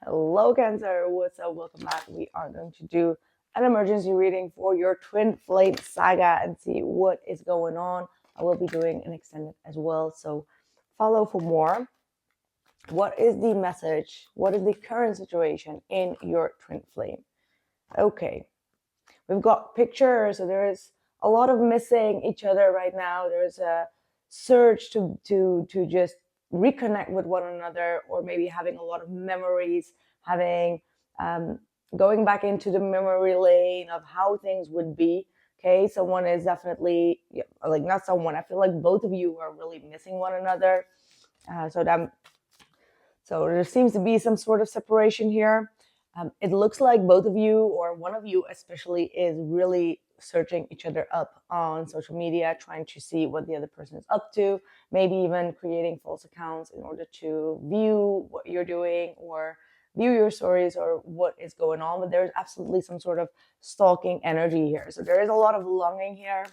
Hello, Cancer. What's up? Welcome back. We are going to do an emergency reading for your twin flame saga and see what is going on. I will be doing an extended as well, so follow for more. What is the message? What is the current situation in your twin flame? Okay, we've got pictures, so there is a lot of missing each other right now. There's a surge to just reconnect with one another, or maybe having a lot of memories, having going back into the memory lane of how things would be. Okay, someone is definitely like, not someone, I feel like both of you are really missing one another. So there seems to be some sort of separation here. It looks like both of you, or one of you especially, is really searching each other up on social media, trying to see what the other person is up to, maybe even creating false accounts in order to view what you're doing or view your stories or what is going on. But there's absolutely some sort of stalking energy here. So there is a lot of longing here.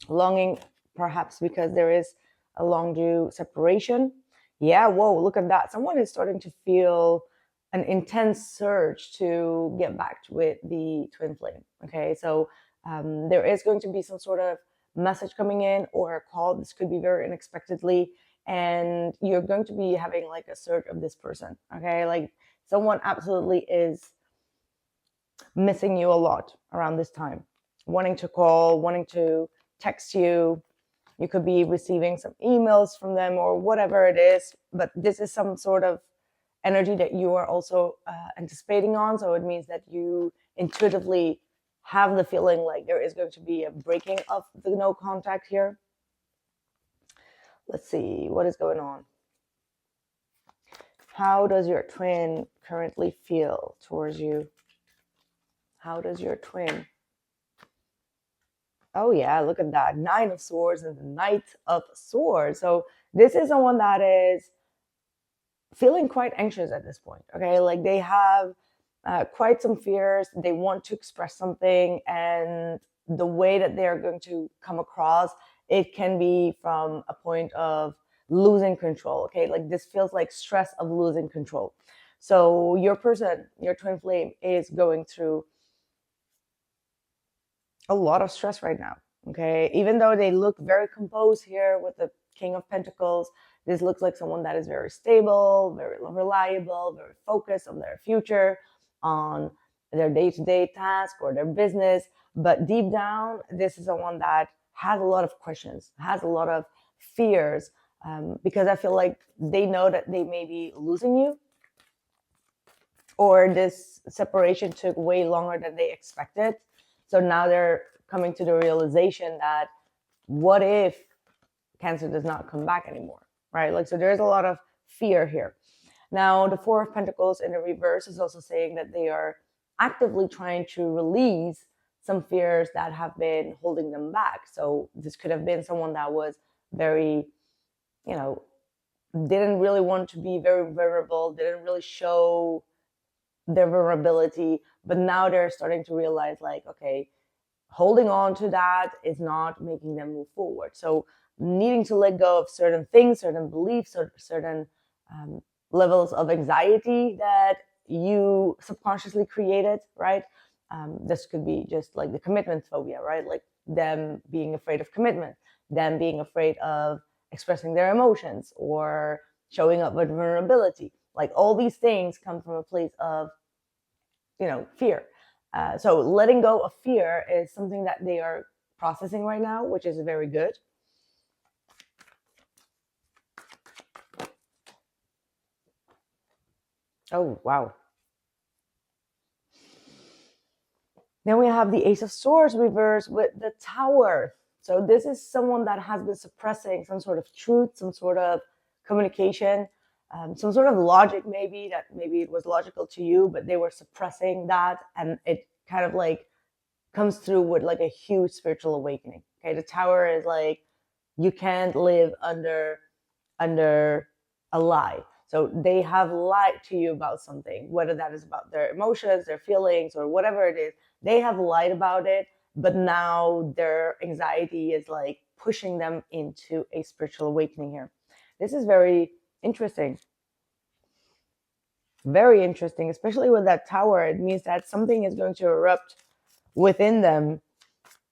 Longing perhaps because there is a long due separation. Yeah, whoa, look at that. Someone is starting to feel an intense surge to get back with the twin flame. Okay, so there is going to be some sort of message coming in or a call. This could be very unexpectedly, and you're going to be having like a surge of this person. Okay, like someone absolutely is missing you a lot around this time, wanting to call, wanting to text you. You could be receiving some emails from them or whatever it is, but this is some sort of energy that you are also anticipating on. So it means that you intuitively have the feeling like there is going to be a breaking of the no contact here. Let's see what is going on. How does your twin currently feel towards you? How does your twin? Oh yeah, look at that. 9 of Swords and the Knight of Swords. So this is someone that is feeling quite anxious at this point. Okay, like they have quite some fears. They want to express something, and the way that they are going to come across, it can be from a point of losing control. Okay, like this feels like stress of losing control. So your person, your twin flame, is going through a lot of stress right now. Okay, even though they look very composed here with the King of Pentacles, this looks like someone that is very stable, very reliable, very focused on their future, on their day-to-day task or their business. But deep down, this is someone that has a lot of questions, has a lot of fears, because I feel like they know that they may be losing you, or this separation took way longer than they expected. So now they're coming to the realization that what if Cancer does not come back anymore, right? Like, so there's a lot of fear here. Now, the Four of Pentacles in the reverse is also saying that they are actively trying to release some fears that have been holding them back. So this could have been someone that was very, didn't really want to be very vulnerable, didn't really show their vulnerability, but now they're starting to realize, like, okay, holding on to that is not making them move forward. So needing to let go of certain things, certain beliefs, or certain levels of anxiety that you subconsciously created, right? This could be just like the commitment phobia, right? Like them being afraid of commitment, them being afraid of expressing their emotions or showing up with vulnerability. Like all these things come from a place of, fear. So letting go of fear is something that they are processing right now, which is very good. Oh, wow. Then we have the Ace of Swords reversed with the Tower. So this is someone that has been suppressing some sort of truth, some sort of communication, some sort of logic, maybe it was logical to you, but they were suppressing that, and it kind of like comes through with like a huge spiritual awakening. Okay, the Tower is like, you can't live under a lie. So they have lied to you about something, whether that is about their emotions, their feelings, or whatever it is. They have lied about it, but now their anxiety is like pushing them into a spiritual awakening here. This is very interesting. Very interesting, especially with that Tower. It means that something is going to erupt within them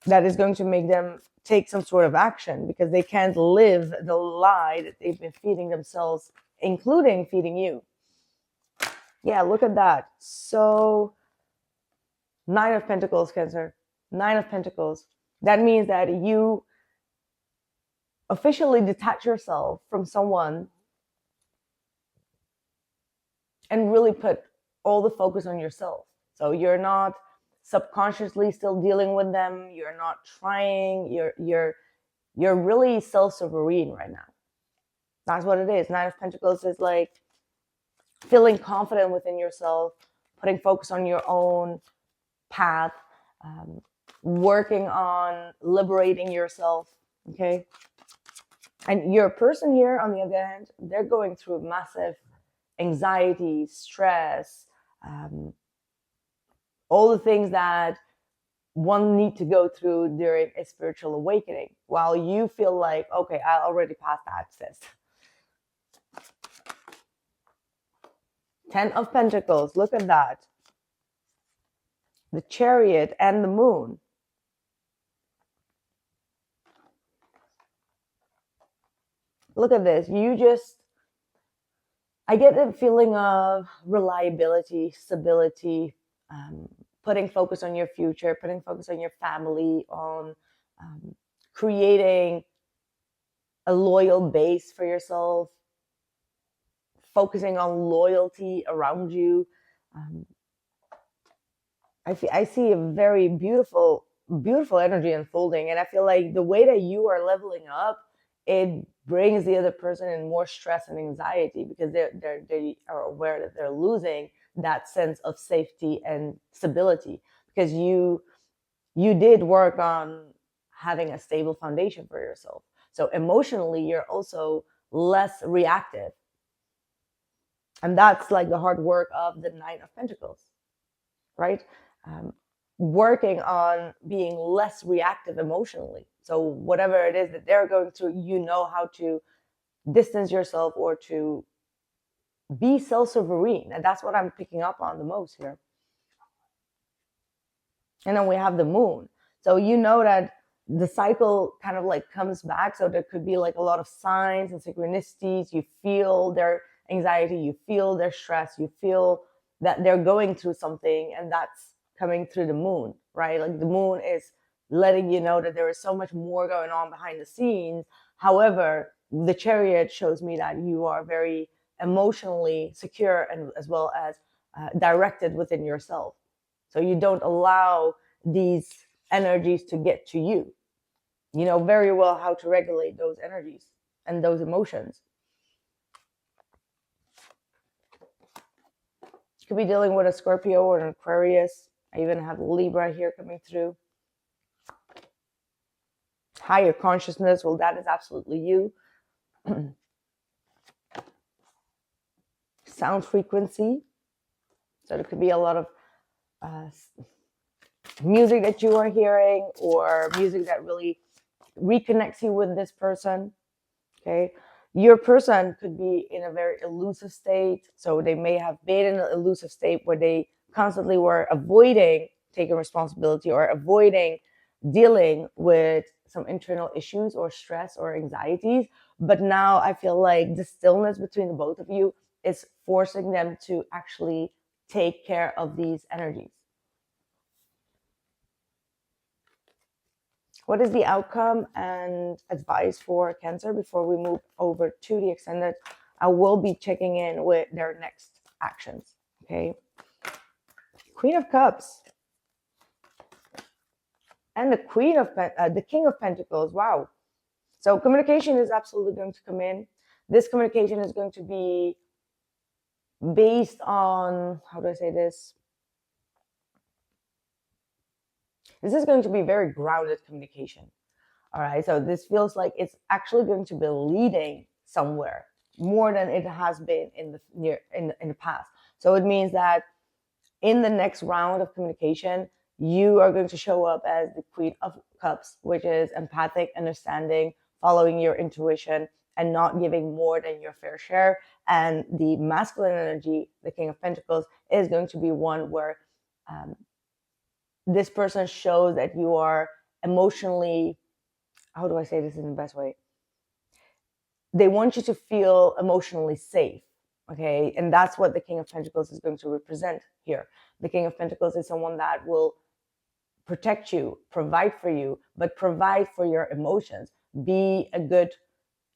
that is going to make them take some sort of action, because they can't live the lie that they've been feeding themselves, including feeding you. Yeah, look at that. So, Nine of Pentacles, Cancer. Nine of Pentacles. That means that you officially detach yourself from someone and really put all the focus on yourself. So you're not subconsciously still dealing with them. You're not trying. You're really self-sovereign right now. That's what it is. Nine of Pentacles is like feeling confident within yourself, putting focus on your own path, working on liberating yourself. Okay. And your person here, on the other hand, they're going through massive anxiety, stress, all the things that one need to go through during a spiritual awakening, while you feel like, okay, I already passed that, sis. 10 of Pentacles, look at that. The Chariot and the Moon. Look at this. I get the feeling of reliability, stability, putting focus on your future, putting focus on your family, on creating a loyal base for yourself, focusing on loyalty around you. I see a very beautiful energy unfolding, and I feel like the way that you are leveling up, it brings the other person in more stress and anxiety, because they are aware that they're losing that sense of safety and stability, because you did work on having a stable foundation for yourself. So emotionally, you're also less reactive. And that's like the hard work of the Nine of Pentacles, right? Working on being less reactive emotionally. So whatever it is that they're going through, you know how to distance yourself or to be self-sovereign. And that's what I'm picking up on the most here. And then we have the Moon. So you know that the cycle kind of like comes back. So there could be like a lot of signs and synchronicities. You feel their anxiety, you feel their stress, you feel that they're going through something, and that's coming through the Moon, right? Like the Moon is letting you know that there is so much more going on behind the scenes. However, the Chariot shows me that you are very emotionally secure, and as well as directed within yourself. So you don't allow these energies to get to you. You know very well how to regulate those energies and those emotions. You could be dealing with a Scorpio or an Aquarius. I even have Libra here coming through. Higher consciousness, well, that is absolutely you. Sound frequency. So there could be a lot of music that you are hearing, or music that really reconnects you with this person. Okay. Your person could be in a very elusive state. So they may have been in an elusive state where they constantly were avoiding taking responsibility or avoiding dealing with some internal issues or stress or anxieties. But now I feel like the stillness between the both of you is forcing them to actually take care of these energies. What is the outcome and advice for Cancer before we move over to the extended? I will be checking in with their next actions. Okay. Queen of Cups. And the the King of Pentacles. Wow. So communication is absolutely going to come in. This communication is going to be based on, how do I say this? This is going to be very grounded communication. All right. So this feels like it's actually going to be leading somewhere more than it has been in the past. So it means that in the next round of communication, you are going to show up as the Queen of Cups, which is empathic, understanding, following your intuition, and not giving more than your fair share. And the masculine energy, the King of Pentacles, is going to be one where this person shows that you are emotionally, how do I say this in the best way? They want you to feel emotionally safe. Okay. And that's what the King of Pentacles is going to represent here. The King of Pentacles is someone that will protect you, provide for you, but provide for your emotions. Be a good,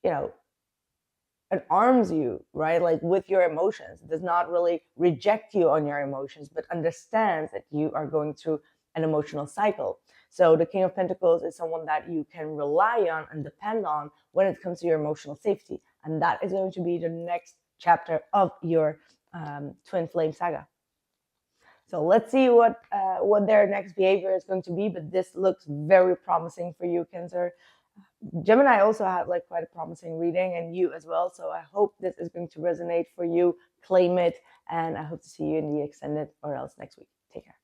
it arms you, right? Like with your emotions, it does not really reject you on your emotions, but understands that you are going through an emotional cycle. So the King of Pentacles is someone that you can rely on and depend on when it comes to your emotional safety. And that is going to be the next chapter of your twin flame saga. So let's see what their next behavior is going to be. But this looks very promising for you, Cancer. Gemini also had like quite a promising reading, and you as well. So I hope this is going to resonate for you. Claim it, and I hope to see you in the extended or else next week. Take care.